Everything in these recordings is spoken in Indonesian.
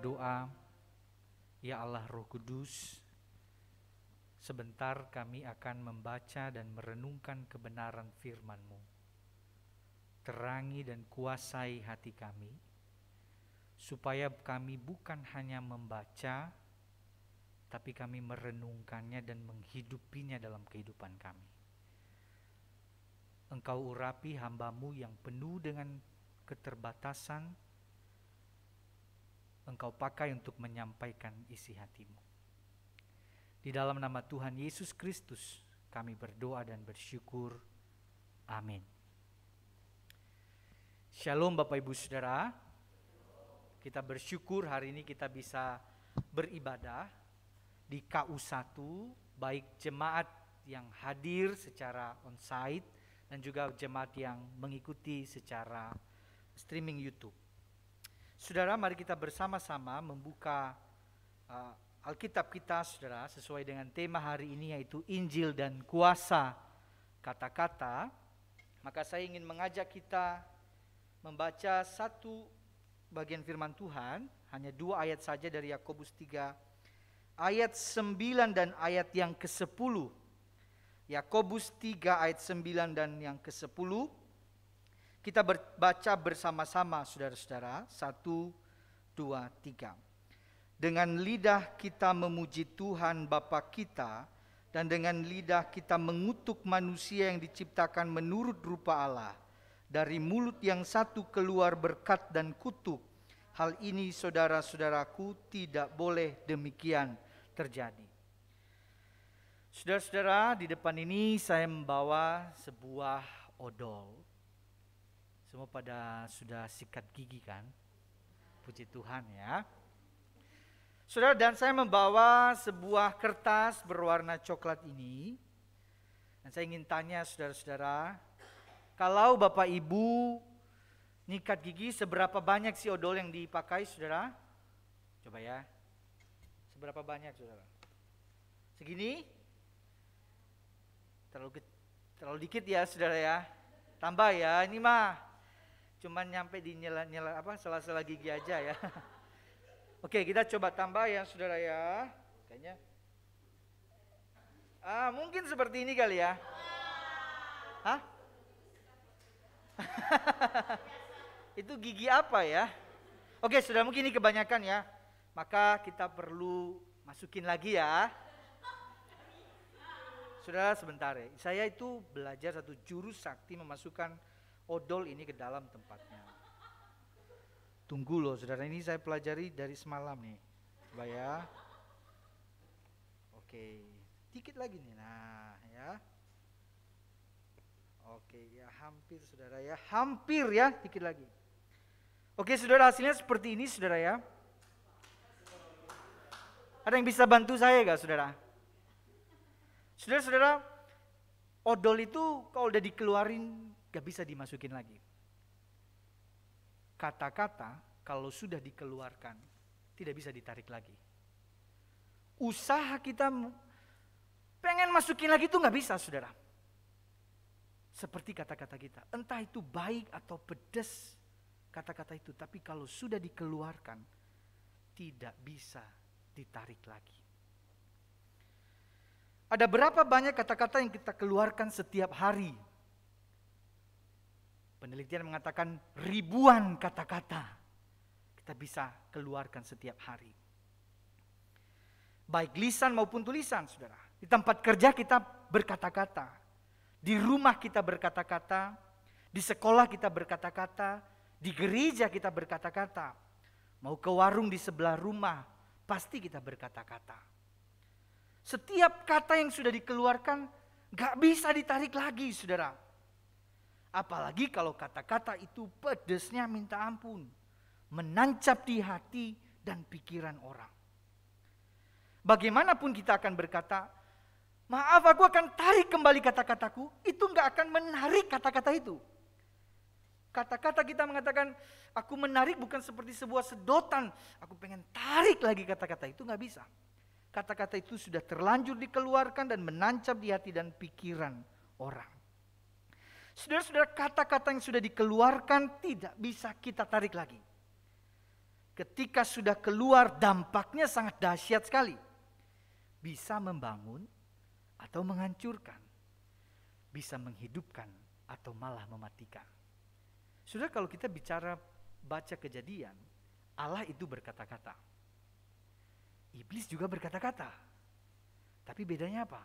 berdoa, ya Allah Roh Kudus, sebentar kami akan membaca dan merenungkan kebenaran firman-Mu. Terangi dan kuasai hati kami, supaya kami bukan hanya membaca, tapi kami merenungkannya dan menghidupinya dalam kehidupan kami. Engkau urapi hamba-Mu yang penuh dengan keterbatasan, Engkau pakai untuk menyampaikan isi hati-Mu. Di dalam nama Tuhan Yesus Kristus kami berdoa dan bersyukur. Amin. Shalom Bapak Ibu Saudara. Kita bersyukur hari ini kita bisa beribadah di KU1, baik jemaat yang hadir secara onsite dan juga jemaat yang mengikuti secara streaming YouTube. Saudara, mari kita bersama-sama membuka Alkitab kita, saudara, sesuai dengan tema hari ini, yaitu Injil dan kuasa kata-kata. Maka saya ingin mengajak kita membaca satu bagian firman Tuhan, hanya 2 ayat saja dari Yakobus 3, ayat 9 dan ayat yang ke-10. Yakobus 3 ayat 9 dan yang ke-10. Kita baca bersama-sama saudara-saudara. 1, 2, 3. Dengan lidah kita memuji Tuhan Bapa kita, dan dengan lidah kita mengutuk manusia yang diciptakan menurut rupa Allah. Dari mulut yang satu keluar berkat dan kutuk. Hal ini saudara-saudaraku tidak boleh demikian terjadi. Saudara-saudara, di depan ini saya membawa sebuah odol. Semua pada sudah sikat gigi kan? Puji Tuhan ya. Saudara, dan saya membawa sebuah kertas berwarna coklat ini. Dan saya ingin tanya saudara-saudara, kalau Bapak Ibu nyikat gigi, seberapa banyak sih odol yang dipakai saudara? Coba ya. Seberapa banyak saudara? Segini? Terlalu dikit ya saudara ya. Tambah ya, ini mah cuman nyampe di nyela-nyela sela-sela gigi aja ya. Oke, kita coba tambah ya saudara ya. Kayaknya mungkin seperti ini kali ya. Hah? Itu gigi apa ya? Oke, saudara, mungkin ini kebanyakan ya. Maka kita perlu masukin lagi ya. Saudara, sebentar ya. Saya itu belajar satu jurus sakti memasukkan odol ini ke dalam tempatnya. Tunggu loh saudara, ini saya pelajari dari semalam nih. Coba ya. Oke, dikit lagi nih. Nah ya. Oke ya, hampir saudara ya. Hampir ya, dikit lagi. Oke saudara, hasilnya seperti ini saudara ya. Ada yang bisa bantu saya gak saudara? Saudara-saudara, odol itu kalau udah dikeluarin gak bisa dimasukin lagi. Kata-kata kalau sudah dikeluarkan tidak bisa ditarik lagi. Usaha kita pengen masukin lagi itu gak bisa saudara. Seperti kata-kata kita, entah itu baik atau pedas kata-kata itu, tapi kalau sudah dikeluarkan tidak bisa ditarik lagi. Ada berapa banyak kata-kata yang kita keluarkan setiap hari? Penelitian mengatakan ribuan kata-kata kita bisa keluarkan setiap hari. Baik lisan maupun tulisan, saudara. Di tempat kerja kita berkata-kata. Di rumah kita berkata-kata. Di sekolah kita berkata-kata. Di gereja kita berkata-kata. Mau ke warung di sebelah rumah, pasti kita berkata-kata. Setiap kata yang sudah dikeluarkan gak bisa ditarik lagi, saudara. Apalagi kalau kata-kata itu pedesnya minta ampun. Menancap di hati dan pikiran orang. Bagaimanapun kita akan berkata, maaf aku akan tarik kembali kata-kataku, itu gak akan menarik kata-kata itu. Kata-kata kita mengatakan, aku menarik bukan seperti sebuah sedotan, aku pengen tarik lagi kata-kata itu, gak bisa. Kata-kata itu sudah terlanjur dikeluarkan dan menancap di hati dan pikiran orang. Saudara-saudara, kata-kata yang sudah dikeluarkan tidak bisa kita tarik lagi. ketika sudah keluar dampaknya sangat dahsyat sekali. Bisa membangun atau menghancurkan. Bisa menghidupkan atau malah mematikan. Sudah kalau kita bicara baca Kejadian, Allah itu berkata-kata. Iblis juga berkata-kata. Tapi bedanya apa?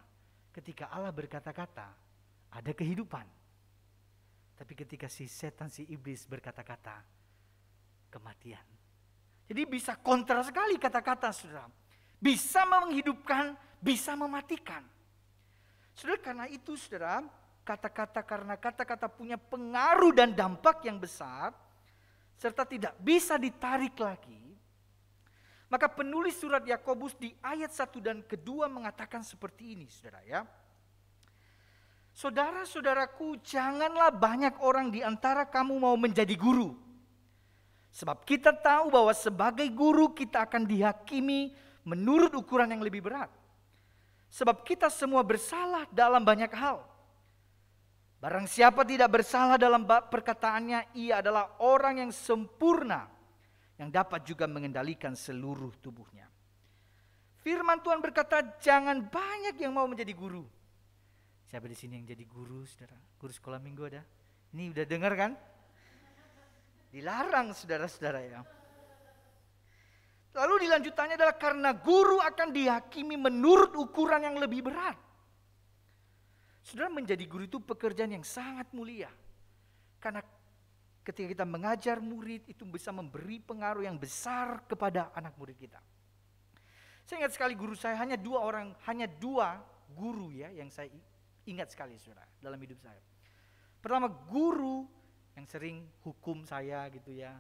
Ketika Allah berkata-kata, ada kehidupan. Tapi ketika si setan, si iblis berkata-kata, kematian. Jadi bisa kontra sekali kata-kata, saudara. Bisa menghidupkan, bisa mematikan. Saudara, karena itu saudara, karena kata-kata punya pengaruh dan dampak yang besar, serta tidak bisa ditarik lagi, maka penulis surat Yakobus di ayat 1 dan kedua mengatakan seperti ini, saudara ya. Saudara-saudaraku, janganlah banyak orang di antara kamu mau menjadi guru. Sebab kita tahu bahwa sebagai guru kita akan dihakimi menurut ukuran yang lebih berat. Sebab kita semua bersalah dalam banyak hal. Barang siapa tidak bersalah dalam perkataannya, ia adalah orang yang sempurna, yang dapat juga mengendalikan seluruh tubuhnya. Firman Tuhan berkata, jangan banyak yang mau menjadi guru. Siapa di sini yang jadi guru, saudara? Guru sekolah minggu ada? Ini udah dengar kan? Dilarang, saudara-saudara ya. Lalu dilanjutannya adalah karena guru akan dihakimi menurut ukuran yang lebih berat. Saudara, menjadi guru itu pekerjaan yang sangat mulia. Karena ketika kita mengajar murid itu bisa memberi pengaruh yang besar kepada anak murid kita. Saya ingat sekali guru saya, hanya dua guru ya yang saya ingat sekali, saudara, dalam hidup saya. Pertama, guru yang sering hukum saya gitu ya.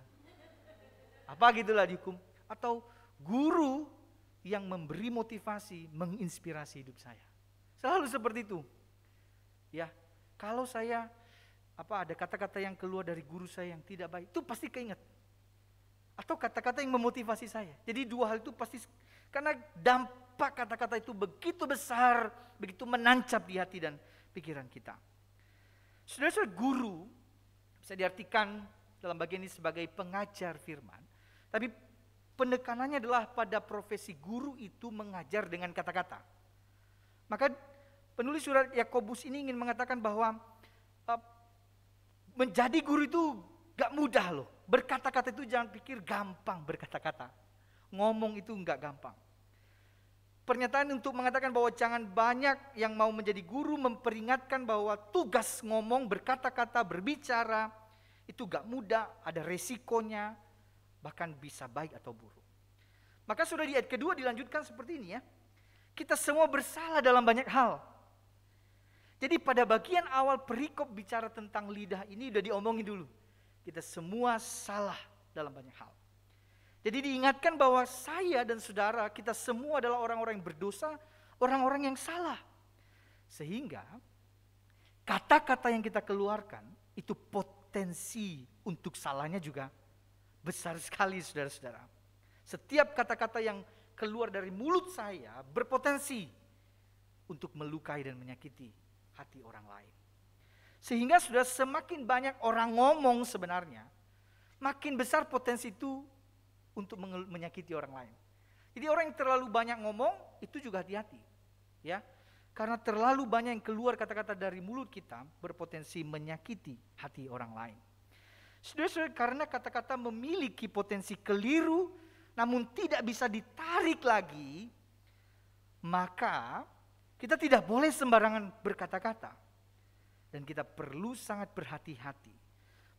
Apa gitulah dihukum. Atau guru yang memberi motivasi, menginspirasi hidup saya. Selalu seperti itu. Ya, kalau saya ada kata-kata yang keluar dari guru saya yang tidak baik, itu pasti keinget. Atau kata-kata yang memotivasi saya. Jadi dua hal itu pasti, karena dampak kata-kata itu begitu besar, begitu menancap di hati dan pikiran kita. Saudara-saudara, guru bisa diartikan dalam bagian ini sebagai pengajar firman. Tapi penekanannya adalah pada profesi guru itu mengajar dengan kata-kata. Maka penulis surat Yakobus ini ingin mengatakan bahwa menjadi guru itu gak mudah loh. Berkata-kata itu jangan pikir gampang berkata-kata. Ngomong itu gak gampang. Pernyataan untuk mengatakan bahwa jangan banyak yang mau menjadi guru memperingatkan bahwa tugas ngomong, berkata-kata, berbicara itu gak mudah, ada resikonya, bahkan bisa baik atau buruk. Maka sudah di ayat kedua dilanjutkan seperti ini ya. Kita semua bersalah dalam banyak hal. Jadi pada bagian awal perikop bicara tentang lidah ini udah diomongin dulu. Kita semua salah dalam banyak hal. Jadi diingatkan bahwa saya dan saudara, kita semua adalah orang-orang yang berdosa, orang-orang yang salah. Sehingga kata-kata yang kita keluarkan itu potensi untuk salahnya juga besar sekali, saudara-saudara. Setiap kata-kata yang keluar dari mulut saya berpotensi untuk melukai dan menyakiti hati orang lain. Sehingga sudah semakin banyak orang ngomong sebenarnya, makin besar potensi itu untuk menyakiti orang lain. Jadi orang yang terlalu banyak ngomong itu juga hati-hati, ya, karena terlalu banyak yang keluar kata-kata dari mulut kita berpotensi menyakiti hati orang lain. Saudara-saudara, karena kata-kata memiliki potensi keliru, namun tidak bisa ditarik lagi, maka kita tidak boleh sembarangan berkata-kata. Dan kita perlu sangat berhati-hati.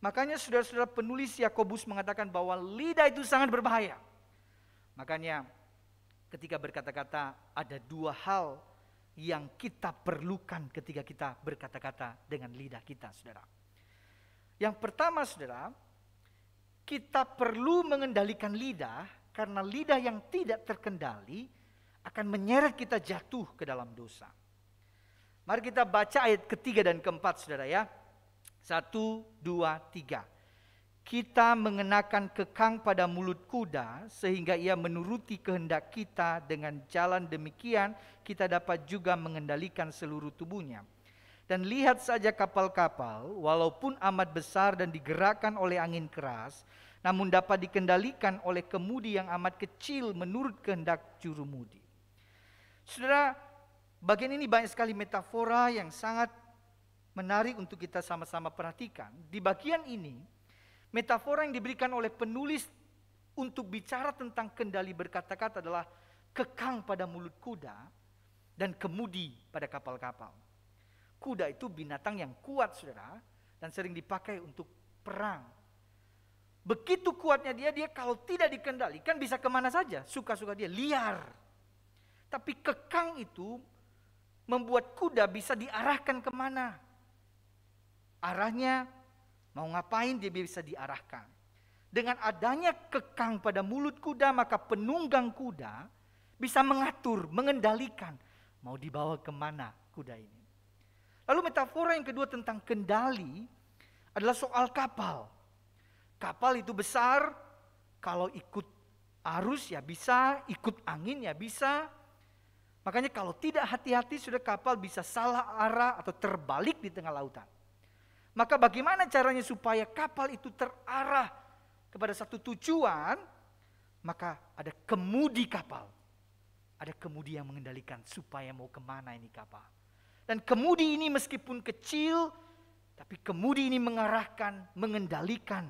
Makanya saudara-saudara, penulis Yakobus mengatakan bahwa lidah itu sangat berbahaya. Makanya ketika berkata-kata ada dua hal yang kita perlukan ketika kita berkata-kata dengan lidah kita, saudara. Yang pertama, saudara, kita perlu mengendalikan lidah, karena lidah yang tidak terkendali akan menyeret kita jatuh ke dalam dosa. Mari kita baca ayat ketiga dan keempat, saudara ya. 1, 2, 3. Kita mengenakan kekang pada mulut kuda sehingga ia menuruti kehendak kita. Dengan jalan demikian kita dapat juga mengendalikan seluruh tubuhnya. Dan lihat saja kapal-kapal, walaupun amat besar dan digerakkan oleh angin keras, namun dapat dikendalikan oleh kemudi yang amat kecil menurut kehendak jurumudi. Saudara, bagian ini banyak sekali metafora yang sangat menarik untuk kita sama-sama perhatikan. Di bagian ini, metafora yang diberikan oleh penulis untuk bicara tentang kendali berkata-kata adalah kekang pada mulut kuda dan kemudi pada kapal-kapal. Kuda itu binatang yang kuat, saudara, dan sering dipakai untuk perang. Begitu kuatnya dia kalau tidak dikendalikan bisa kemana saja, suka-suka dia, liar. Tapi kekang itu membuat kuda bisa diarahkan kemana. Arahnya mau ngapain dia bisa diarahkan. Dengan adanya kekang pada mulut kuda, maka penunggang kuda bisa mengatur, mengendalikan mau dibawa kemana kuda ini. Lalu metafora yang kedua tentang kendali adalah soal kapal. Kapal itu besar, kalau ikut arus ya bisa, ikut angin ya bisa. Makanya kalau tidak hati-hati sudah kapal bisa salah arah atau terbalik di tengah lautan. Maka bagaimana caranya supaya kapal itu terarah kepada satu tujuan? Maka ada kemudi kapal. Ada kemudi yang mengendalikan supaya mau kemana ini kapal. Dan kemudi ini meskipun kecil, tapi kemudi ini mengarahkan, mengendalikan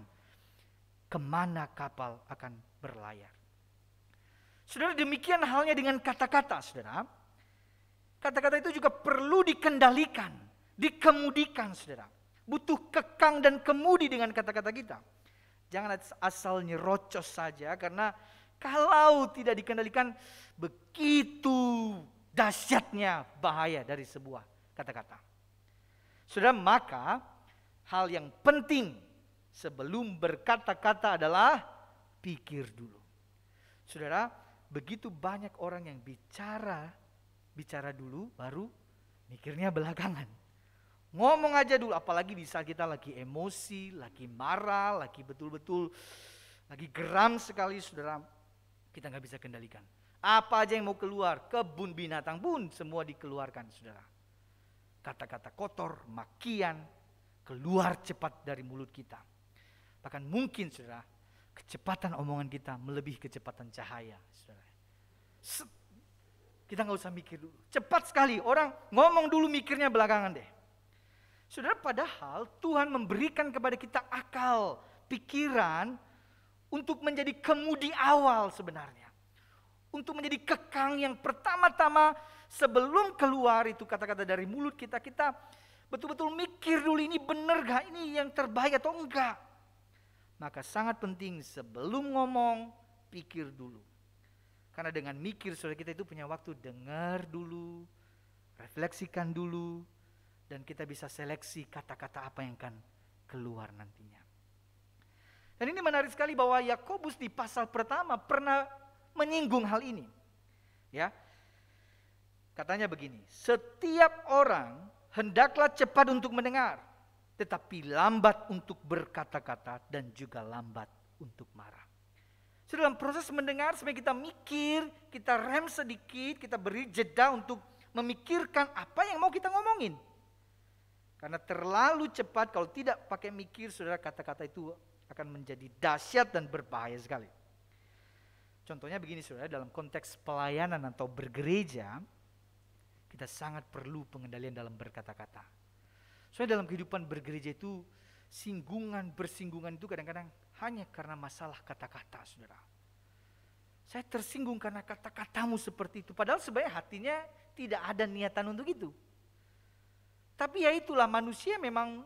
kemana kapal akan berlayar. Saudara, demikian halnya dengan kata-kata, saudara. Kata-kata itu juga perlu dikendalikan, dikemudikan, saudara. Butuh kekang dan kemudi dengan kata-kata kita. Jangan asal nyerocos saja, karena kalau tidak dikendalikan begitu dahsyatnya bahaya dari sebuah kata-kata. Saudara, maka hal yang penting sebelum berkata-kata adalah pikir dulu. Saudara, begitu banyak orang yang bicara dulu baru mikirnya belakangan. Ngomong aja dulu, apalagi di saat kita lagi emosi, lagi marah, lagi betul-betul lagi geram sekali, saudara, kita nggak bisa kendalikan. Apa aja yang mau keluar, kebun binatang pun semua dikeluarkan, saudara. Kata-kata kotor, makian, keluar cepat dari mulut kita. Bahkan mungkin, saudara, kecepatan omongan kita melebihi kecepatan cahaya, saudara. Kita nggak usah mikir dulu, cepat sekali orang ngomong dulu, mikirnya belakangan deh. Saudara, padahal Tuhan memberikan kepada kita akal, pikiran untuk menjadi kemudi awal sebenarnya. Untuk menjadi kekang yang pertama-tama sebelum keluar itu kata-kata dari mulut kita, kita betul-betul mikir dulu ini benar gak, ini yang terbaik atau enggak. Maka sangat penting sebelum ngomong, pikir dulu. Karena dengan mikir, saudara, kita itu punya waktu dengar dulu, refleksikan dulu, dan kita bisa seleksi kata-kata apa yang akan keluar nantinya. Dan ini menarik sekali bahwa Yakobus di pasal pertama pernah menyinggung hal ini. Ya. Katanya begini, setiap orang hendaklah cepat untuk mendengar, tetapi lambat untuk berkata-kata dan juga lambat untuk marah. So, dalam proses mendengar sebenarnya kita mikir, kita rem sedikit, kita beri jeda untuk memikirkan apa yang mau kita ngomongin. Karena terlalu cepat kalau tidak pakai mikir, saudara, kata-kata itu akan menjadi dahsyat dan berbahaya sekali. Contohnya begini, saudara, dalam konteks pelayanan atau bergereja, kita sangat perlu pengendalian dalam berkata-kata. Soalnya dalam kehidupan bergereja itu, bersinggungan itu kadang-kadang hanya karena masalah kata-kata, saudara. Saya tersinggung karena kata-katamu seperti itu, padahal sebenarnya hatinya tidak ada niatan untuk itu. Tapi ya itulah, manusia memang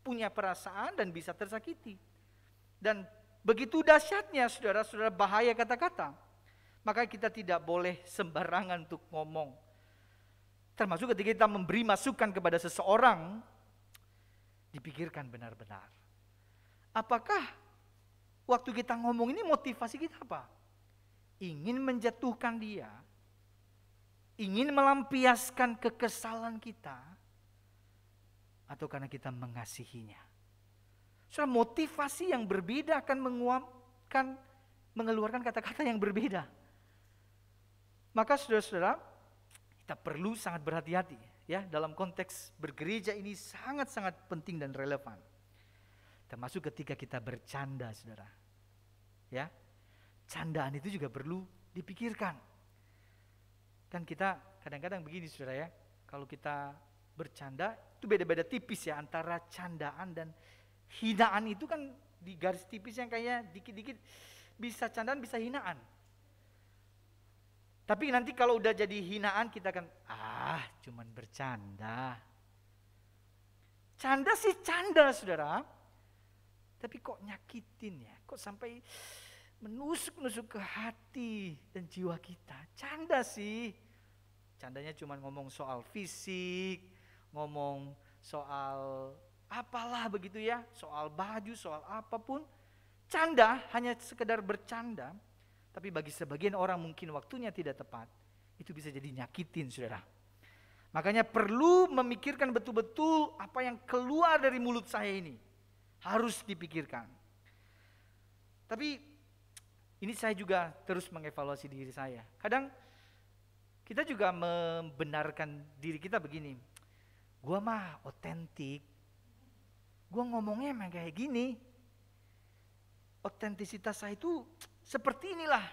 punya perasaan dan bisa tersakiti. Dan begitu dahsyatnya, saudara-saudara, bahaya kata-kata. Maka kita tidak boleh sembarangan untuk ngomong. Termasuk ketika kita memberi masukan kepada seseorang, dipikirkan benar-benar. Apakah waktu kita ngomong ini motivasi kita apa? Ingin menjatuhkan dia? Ingin melampiaskan kekesalan kita? Atau karena kita mengasihinya? Soal motivasi yang berbeda akan mengeluarkan kata-kata yang berbeda. Maka saudara-saudara, kita perlu sangat berhati-hati ya, dalam konteks bergereja ini sangat-sangat penting dan relevan. Termasuk ketika kita bercanda, saudara. Ya, candaan itu juga perlu dipikirkan. Kan kita kadang-kadang begini, saudara ya. Kalau kita bercanda, itu beda-beda tipis ya antara candaan dan hinaan. Itu kan di garis tipis yang kayak dikit-dikit bisa candaan, bisa hinaan. Tapi nanti kalau udah jadi hinaan, kita kan cuman bercanda. Canda sih canda, saudara. Tapi kok nyakitin ya? Kok sampai menusuk-nusuk ke hati dan jiwa kita? Canda sih. Candanya cuma ngomong soal fisik, ngomong soal apalah begitu ya, soal baju, soal apapun. Canda hanya sekedar bercanda, tapi bagi sebagian orang mungkin waktunya tidak tepat. Itu bisa jadi nyakitin, saudara. Makanya perlu memikirkan betul-betul apa yang keluar dari mulut saya ini. Harus dipikirkan. Tapi ini saya juga terus mengevaluasi diri saya. Kadang kita juga membenarkan diri kita begini. Gua mah otentik. Gua ngomongnya emang kayak gini. Otentisitas saya itu seperti inilah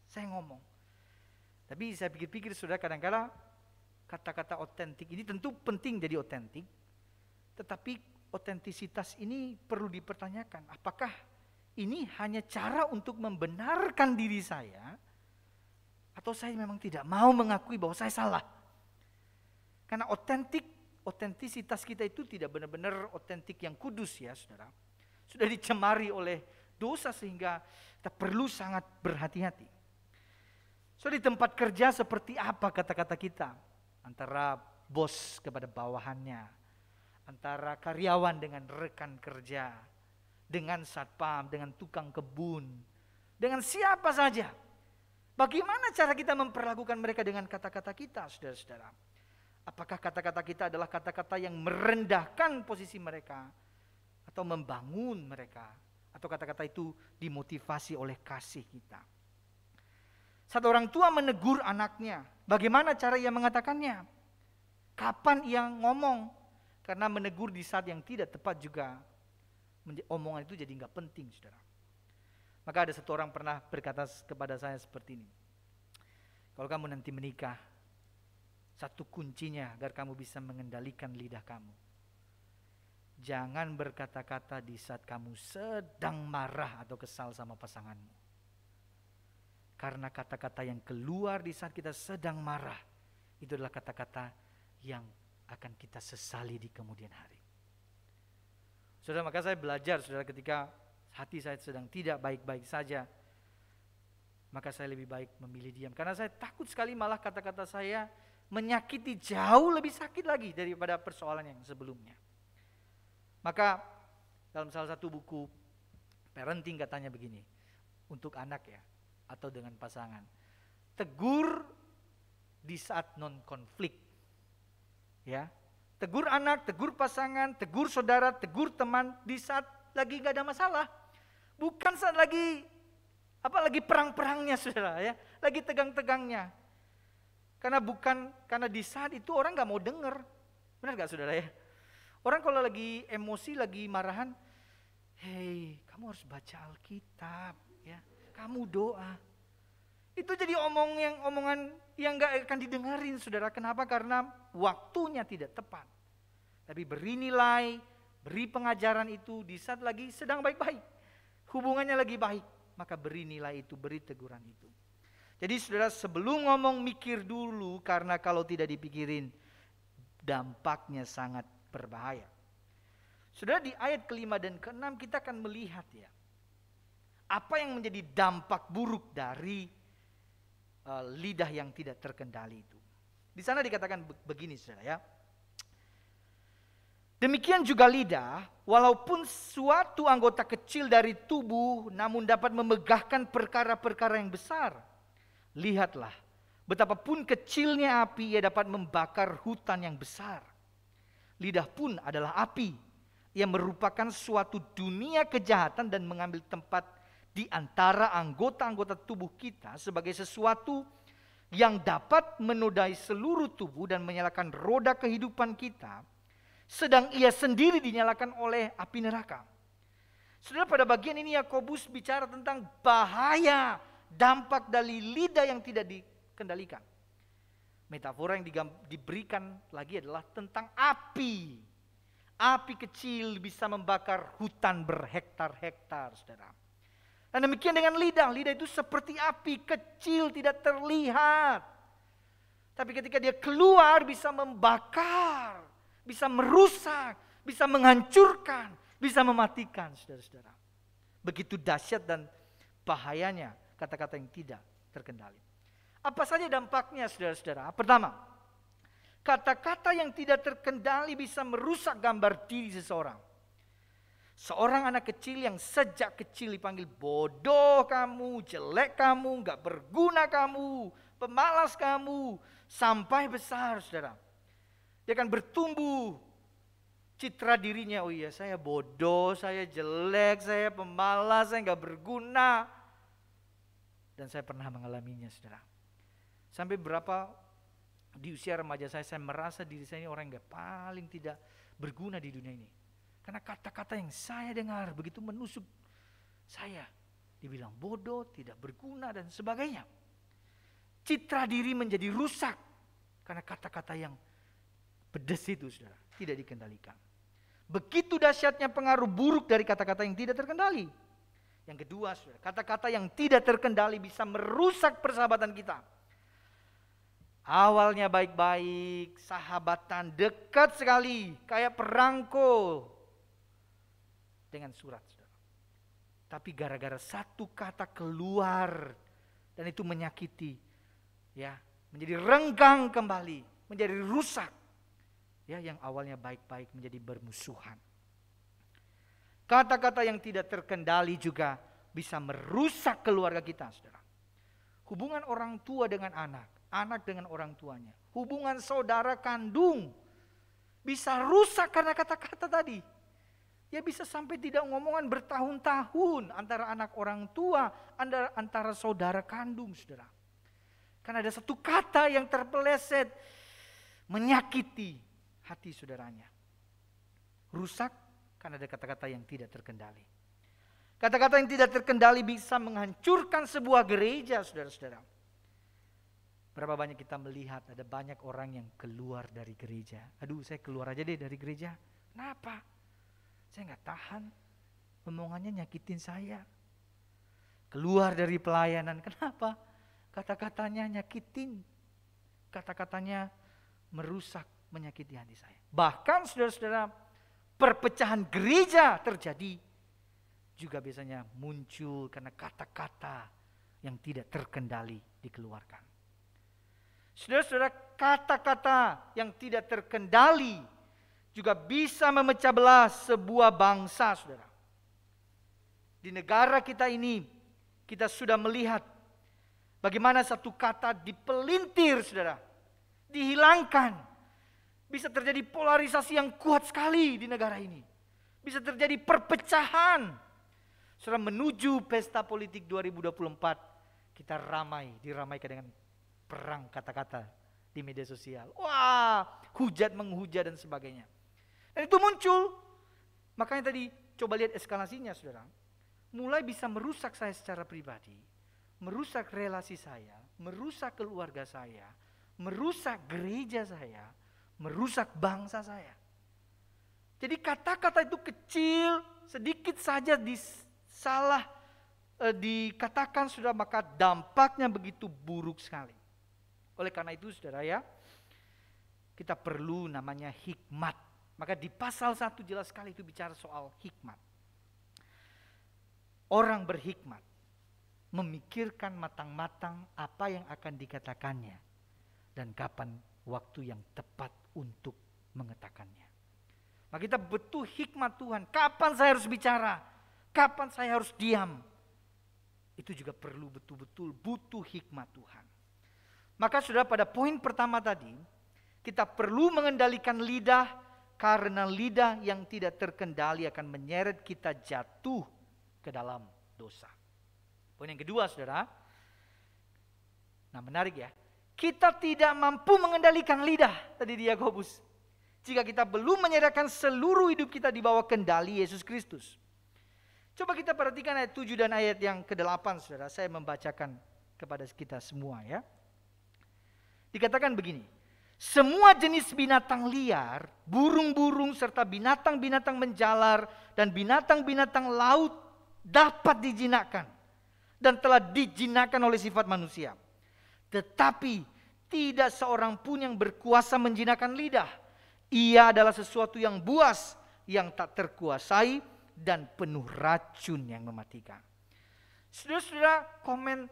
saya ngomong. Tapi saya pikir-pikir, saudara, kadang-kadang kata-kata otentik ini tentu penting jadi otentik. Tetapi otentisitas ini perlu dipertanyakan. Apakah ini hanya cara untuk membenarkan diri saya, atau saya memang tidak mau mengakui bahwa saya salah? Karena otentisitas kita itu tidak benar-benar otentik yang kudus ya, saudara. Sudah dicemari oleh dosa sehingga kita perlu sangat berhati-hati. So, di tempat kerja seperti apa kata-kata kita? Antara bos kepada bawahannya, antara karyawan dengan rekan kerja, dengan satpam, dengan tukang kebun, dengan siapa saja. Bagaimana cara kita memperlakukan mereka dengan kata-kata kita, saudara-saudara? Apakah kata-kata kita adalah kata-kata yang merendahkan posisi mereka atau membangun mereka? Atau kata-kata itu dimotivasi oleh kasih kita? Satu orang tua menegur anaknya. Bagaimana cara ia mengatakannya? Kapan ia ngomong? Karena menegur di saat yang tidak tepat juga, omongan itu jadi nggak penting, saudara. Maka ada satu orang pernah berkata kepada saya seperti ini. Kalau kamu nanti menikah, satu kuncinya agar kamu bisa mengendalikan lidah kamu. Jangan berkata-kata di saat kamu sedang marah atau kesal sama pasanganmu. Karena kata-kata yang keluar di saat kita sedang marah, itu adalah kata-kata yang akan kita sesali di kemudian hari. Saudara, maka saya belajar, saudara, ketika hati saya sedang tidak baik-baik saja, maka saya lebih baik memilih diam. Karena saya takut sekali malah kata-kata saya menyakiti jauh lebih sakit lagi daripada persoalan yang sebelumnya. Maka dalam salah satu buku parenting katanya begini, untuk anak ya, atau dengan pasangan. Tegur di saat non-konflik. Ya, tegur anak, tegur pasangan, tegur saudara, tegur teman di saat lagi gak ada masalah. Bukan saat lagi perang-perangnya, saudara ya, lagi tegang-tegangnya. Karena di saat itu orang gak mau dengar. Benar gak, saudara ya? Orang kalau lagi emosi, lagi marahan, hei, kamu harus baca Alkitab ya. Kamu doa. Itu jadi omongan yang gak akan didengarin, saudara. Kenapa? Karena waktunya tidak tepat. Tapi beri nilai, beri pengajaran itu di saat lagi sedang baik-baik. Hubungannya lagi baik, maka beri nilai itu, beri teguran itu. Jadi saudara, sebelum ngomong mikir dulu, karena kalau tidak dipikirin dampaknya sangat berbahaya. Saudara, di ayat ke-5 dan ke-6 kita akan melihat ya, apa yang menjadi dampak buruk dari lidah yang tidak terkendali itu. Di sana dikatakan begini, saudara ya. Demikian juga lidah, walaupun suatu anggota kecil dari tubuh, namun dapat memegahkan perkara-perkara yang besar. Lihatlah, betapapun kecilnya api, ia dapat membakar hutan yang besar. Lidah pun adalah api, yang merupakan suatu dunia kejahatan dan mengambil tempat di antara anggota-anggota tubuh kita sebagai sesuatu yang dapat menodai seluruh tubuh dan menyalakan roda kehidupan kita, sedang ia sendiri dinyalakan oleh api neraka. Saudara, pada bagian ini Yakobus bicara tentang bahaya dampak dari lidah yang tidak dikendalikan. Metafora yang diberikan lagi adalah tentang api. Api kecil bisa membakar hutan berhektar-hektar, saudara. Dan demikian dengan lidah. Lidah itu seperti api kecil, tidak terlihat. Tapi ketika dia keluar bisa membakar, bisa merusak, bisa menghancurkan, bisa mematikan, saudara-saudara. Begitu dahsyat dan bahayanya kata-kata yang tidak terkendali. Apa saja dampaknya, saudara-saudara? Pertama, kata-kata yang tidak terkendali bisa merusak gambar diri seseorang. Seorang anak kecil yang sejak kecil dipanggil bodoh kamu, jelek kamu, gak berguna kamu, pemalas kamu, sampai besar, saudara. Dia akan bertumbuh citra dirinya, oh iya saya bodoh, saya jelek, saya pemalas, saya gak berguna. Dan saya pernah mengalaminya, saudara. Sampai berapa di usia remaja saya merasa diri saya ini orang yang paling tidak berguna di dunia ini. Karena kata-kata yang saya dengar begitu menusuk saya. Dibilang bodoh, tidak berguna dan sebagainya. Citra diri menjadi rusak. Karena kata-kata yang pedas itu, saudara, tidak dikendalikan. Begitu dahsyatnya pengaruh buruk dari kata-kata yang tidak terkendali. Yang kedua, saudara, kata-kata yang tidak terkendali bisa merusak persahabatan kita. Awalnya baik-baik, sahabatan dekat sekali, kayak perangko dengan surat, saudara. Tapi gara-gara satu kata keluar dan itu menyakiti, ya, menjadi renggang kembali, menjadi rusak. Ya, yang awalnya baik-baik menjadi bermusuhan. Kata-kata yang tidak terkendali juga bisa merusak keluarga kita, saudara. Hubungan orang tua dengan anak, anak dengan orang tuanya, hubungan saudara kandung bisa rusak karena kata-kata tadi. Ya bisa sampai tidak ngomongan bertahun-tahun antara anak orang tua, antara saudara kandung, saudara. Karena ada satu kata yang terpeleset menyakiti hati saudaranya. Rusak karena ada kata-kata yang tidak terkendali. Kata-kata yang tidak terkendali bisa menghancurkan sebuah gereja, saudara-saudara. Berapa banyak kita melihat ada banyak orang yang keluar dari gereja. Aduh, saya keluar aja deh dari gereja. Kenapa? Saya gak tahan. Omongannya nyakitin saya. Keluar dari pelayanan. Kenapa? Kata-katanya nyakitin. Kata-katanya merusak, menyakiti hati saya. Bahkan saudara-saudara, perpecahan gereja terjadi juga biasanya muncul karena kata-kata yang tidak terkendali dikeluarkan. Saudara-saudara, kata-kata yang tidak terkendali juga bisa memecah belah sebuah bangsa, saudara. Di negara kita ini, kita sudah melihat bagaimana satu kata dipelintir, saudara, dihilangkan. Bisa terjadi polarisasi yang kuat sekali di negara ini. Bisa terjadi perpecahan. Saudara, menuju pesta politik 2024, kita diramaikan dengan perang kata-kata di media sosial. Wah, hujat menghujat dan sebagainya. Dan itu muncul. Makanya tadi coba lihat eskalasinya, saudara. Mulai bisa merusak saya secara pribadi, merusak relasi saya, merusak keluarga saya, merusak gereja saya, merusak bangsa saya. Jadi kata-kata itu kecil, sedikit saja dikatakan sudah, maka dampaknya begitu buruk sekali. Oleh karena itu, saudara, ya, kita perlu namanya hikmat. Maka di pasal 1 jelas sekali itu bicara soal hikmat. Orang berhikmat memikirkan matang-matang apa yang akan dikatakannya dan kapan waktu yang tepat untuk mengatakannya. Maka kita butuh hikmat Tuhan. Kapan saya harus bicara? Kapan saya harus diam? Itu juga perlu betul-betul butuh hikmat Tuhan. Maka saudara, pada poin pertama tadi, kita perlu mengendalikan lidah, karena lidah yang tidak terkendali akan menyeret kita jatuh ke dalam dosa. Poin yang kedua, saudara. Nah, menarik ya. Kita tidak mampu mengendalikan lidah, tadi di Yakobus, jika kita belum menyerahkan seluruh hidup kita di bawah kendali Yesus Kristus. Coba kita perhatikan ayat 7 dan ayat yang ke-8, saudara. Saya membacakan kepada kita semua ya. Dikatakan begini, semua jenis binatang liar, burung-burung serta binatang-binatang menjalar dan binatang-binatang laut dapat dijinakkan dan telah dijinakkan oleh sifat manusia. Tetapi tidak seorang pun yang berkuasa menjinakkan lidah. Ia adalah sesuatu yang buas, yang tak terkuasai dan penuh racun yang mematikan. Saudara-saudara, komen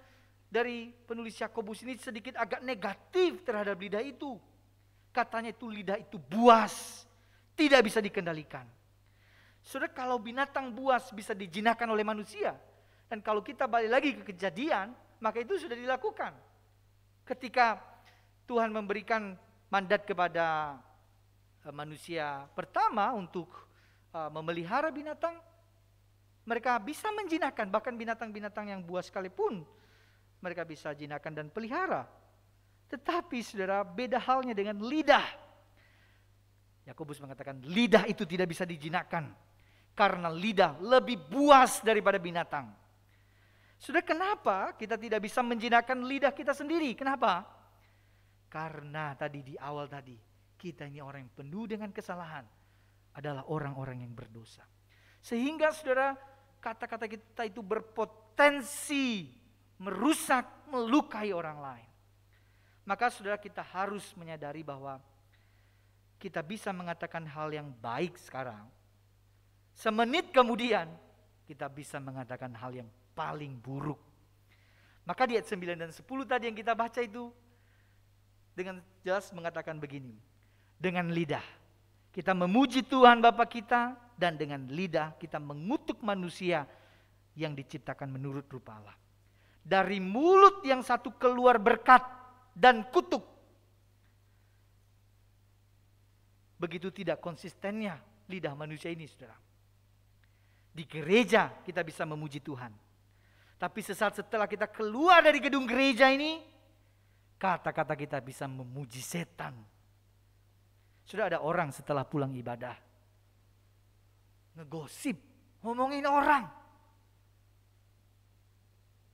dari penulis Yakobus ini sedikit agak negatif terhadap lidah itu. Katanya itu lidah itu buas, tidak bisa dikendalikan. Saudara, kalau binatang buas bisa dijinakkan oleh manusia, dan kalau kita balik lagi ke Kejadian, maka itu sudah dilakukan. Ketika Tuhan memberikan mandat kepada manusia pertama untuk memelihara binatang, mereka bisa menjinakkan, bahkan binatang-binatang yang buas sekalipun mereka bisa jinakkan dan pelihara. Tetapi saudara, beda halnya dengan lidah. Yakobus mengatakan lidah itu tidak bisa dijinakkan karena lidah lebih buas daripada binatang. Saudara, kenapa kita tidak bisa menjinakkan lidah kita sendiri? Kenapa? Karena tadi di awal tadi, kita ini orang yang penuh dengan kesalahan, adalah orang-orang yang berdosa. Sehingga saudara, kata-kata kita itu berpotensi merusak, melukai orang lain. Maka saudara, kita harus menyadari bahwa kita bisa mengatakan hal yang baik sekarang. Semenit kemudian kita bisa mengatakan hal yang paling buruk. Maka di ayat 9 dan 10 tadi yang kita baca itu dengan jelas mengatakan begini. Dengan lidah kita memuji Tuhan Bapa kita, dan dengan lidah kita mengutuk manusia yang diciptakan menurut rupa Allah. Dari mulut yang satu keluar berkat dan kutuk. Begitu tidak konsistennya lidah manusia ini, saudara. Di gereja kita bisa memuji Tuhan. Tapi sesaat setelah kita keluar dari gedung gereja ini, kata-kata kita bisa memuji setan. Sudah ada orang setelah pulang ibadah ngegosip, ngomongin orang.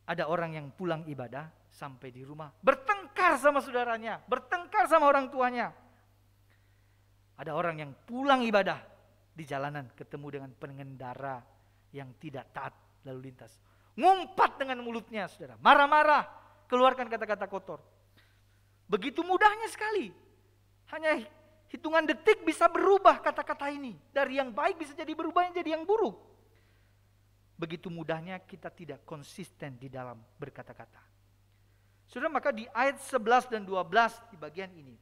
Ada orang yang pulang ibadah sampai di rumah bertengkar sama saudaranya, bertengkar sama orang tuanya. Ada orang yang pulang ibadah di jalanan ketemu dengan pengendara yang tidak taat lalu lintas. Ngumpat dengan mulutnya, saudara, marah-marah, keluarkan kata-kata kotor. Begitu mudahnya sekali. Hanya hitungan detik bisa berubah kata-kata ini. Dari yang baik bisa jadi berubah jadi yang buruk. Begitu mudahnya kita tidak konsisten di dalam berkata-kata. Saudara, maka di ayat 11 dan 12 di bagian ini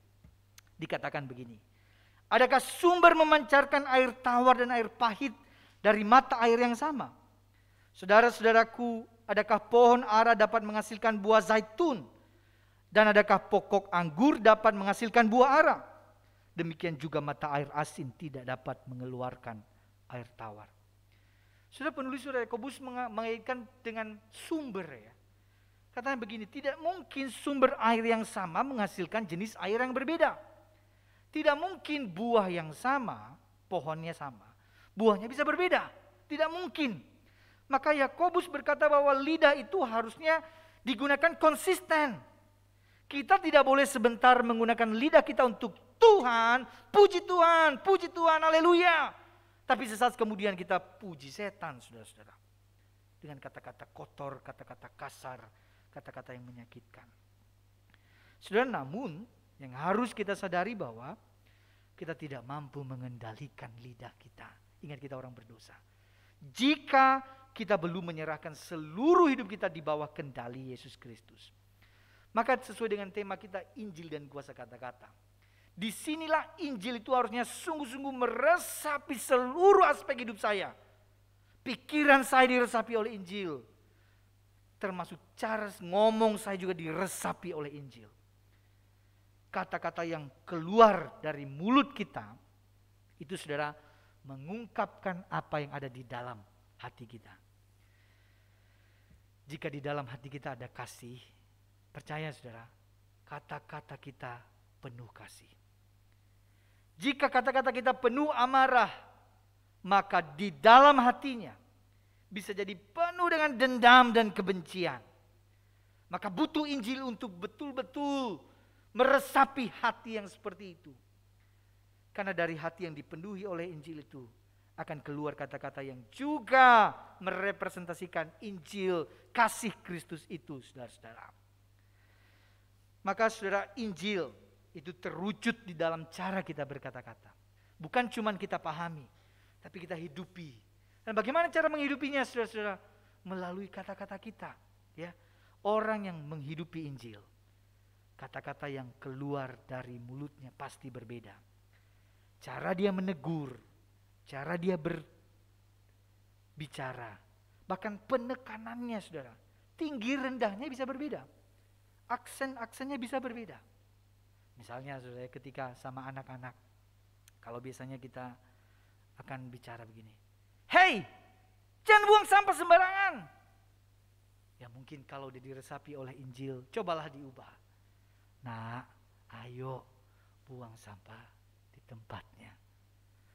dikatakan begini. Adakah sumber memancarkan air tawar dan air pahit dari mata air yang sama? Saudara-saudaraku, adakah pohon ara dapat menghasilkan buah zaitun? Dan adakah pokok anggur dapat menghasilkan buah ara? Demikian juga mata air asin tidak dapat mengeluarkan air tawar. Sudah penulis surah Yakobus mengaitkan dengan sumber ya. Katanya begini, tidak mungkin sumber air yang sama menghasilkan jenis air yang berbeda. Tidak mungkin buah yang sama, pohonnya sama, buahnya bisa berbeda. Tidak mungkin. Maka Yakobus berkata bahwa lidah itu harusnya digunakan konsisten. Kita tidak boleh sebentar menggunakan lidah kita untuk Tuhan, puji Tuhan, haleluya. Tapi sesaat kemudian kita puji setan, saudara-saudara. Dengan kata-kata kotor, kata-kata kasar, kata-kata yang menyakitkan. Saudara, namun yang harus kita sadari bahwa kita tidak mampu mengendalikan lidah kita. Ingat, kita orang berdosa. Jika kita belum menyerahkan seluruh hidup kita di bawah kendali Yesus Kristus. Maka sesuai dengan tema kita, Injil dan kuasa kata-kata. Disinilah Injil itu harusnya sungguh-sungguh meresapi seluruh aspek hidup saya. Pikiran saya diresapi oleh Injil. Termasuk cara ngomong saya juga diresapi oleh Injil. Kata-kata yang keluar dari mulut kita, itu saudara mengungkapkan apa yang ada di dalam hati kita. Jika di dalam hati kita ada kasih, percaya saudara, kata-kata kita penuh kasih. Jika kata-kata kita penuh amarah, maka di dalam hatinya, bisa jadi penuh dengan dendam dan kebencian. Maka butuh Injil untuk betul-betul meresapi hati yang seperti itu. Karena dari hati yang dipenuhi oleh Injil itu akan keluar kata-kata yang juga merepresentasikan Injil kasih Kristus itu, saudara-saudara. Maka saudara, Injil itu terwujud di dalam cara kita berkata-kata. Bukan cuma kita pahami, tapi kita hidupi. Dan bagaimana cara menghidupinya, saudara-saudara? Melalui kata-kata kita. Ya, orang yang menghidupi Injil, kata-kata yang keluar dari mulutnya pasti berbeda. Cara dia menegur, cara dia berbicara, bahkan penekanannya, saudara, tinggi rendahnya bisa berbeda. Aksen-aksennya bisa berbeda. Misalnya saudara, ketika sama anak-anak, kalau biasanya kita akan bicara begini, "Hei, jangan buang sampah sembarangan." Ya mungkin kalau diresapi oleh Injil, cobalah diubah. "Nak, ayo buang sampah di tempatnya."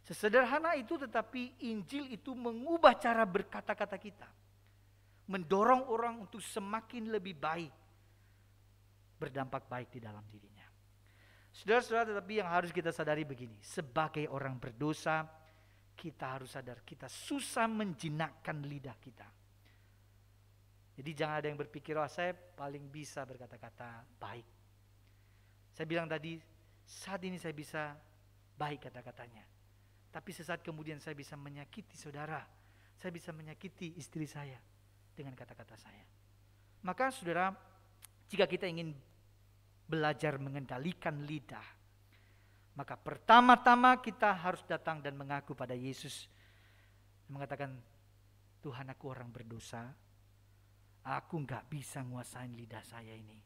Sesederhana itu, tetapi Injil itu mengubah cara berkata-kata kita. Mendorong orang untuk semakin lebih baik, berdampak baik di dalam dirinya. Saudara-saudara, tetapi yang harus kita sadari begini, sebagai orang berdosa, kita harus sadar kita susah menjinakkan lidah kita. Jadi jangan ada yang berpikir, "Oh, saya paling bisa berkata-kata baik." Saya bilang tadi, saat ini saya bisa baik kata-katanya. Tapi sesaat kemudian saya bisa menyakiti saudara. Saya bisa menyakiti istri saya dengan kata-kata saya. Maka saudara, jika kita ingin belajar mengendalikan lidah, maka pertama-tama kita harus datang dan mengaku pada Yesus. Mengatakan, "Tuhan, aku orang berdosa. Aku gak bisa nguasain lidah saya ini.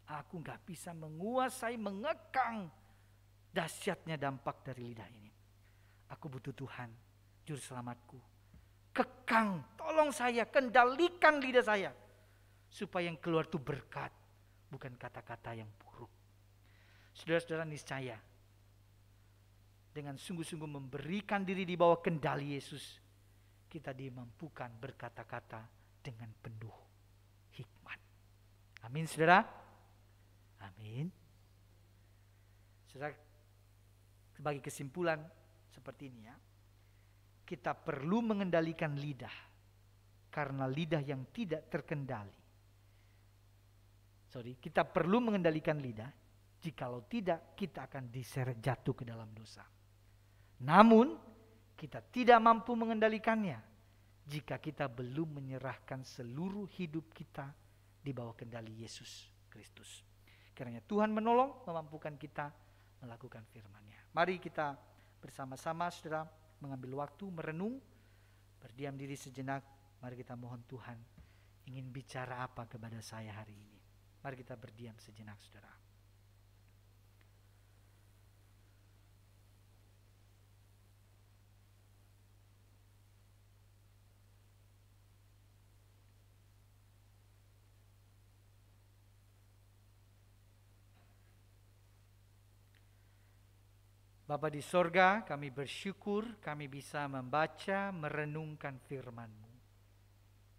Aku gak bisa menguasai, mengekang dahsyatnya dampak dari lidah ini. Aku butuh Tuhan, juru selamatku. Kekang, tolong saya, kendalikan lidah saya. Supaya yang keluar itu berkat, bukan kata-kata yang buruk." Saudara-saudara, niscaya dengan sungguh-sungguh memberikan diri di bawah kendali Yesus, kita dimampukan berkata-kata dengan penuh hikmat. Amin, saudara. Amin. Saudara, sebagai kesimpulan seperti ini ya, kita perlu mengendalikan lidah, karena lidah yang tidak terkendali. Kita perlu mengendalikan lidah, jikalau tidak kita akan diseret jatuh ke dalam dosa. Namun kita tidak mampu mengendalikannya jika kita belum menyerahkan seluruh hidup kita di bawah kendali Yesus Kristus. Kiranya Tuhan menolong, memampukan kita melakukan firman-Nya. Mari kita bersama-sama saudara mengambil waktu merenung, berdiam diri sejenak. Mari kita mohon Tuhan ingin bicara apa kepada saya hari ini. Mari kita berdiam sejenak saudara. Bapa di sorga, kami bersyukur kami bisa membaca, merenungkan firman-Mu.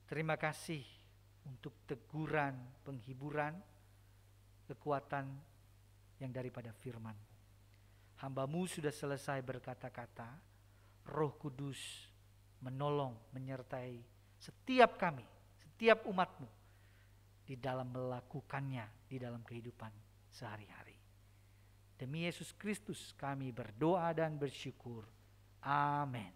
Terima kasih untuk teguran, penghiburan, kekuatan yang daripada firman-Mu. Hamba-Mu sudah selesai berkata-kata, Roh Kudus menolong, menyertai setiap kami, setiap umat-Mu di dalam melakukannya di dalam kehidupan sehari-hari. Demi Yesus Kristus kami berdoa dan bersyukur. Amin.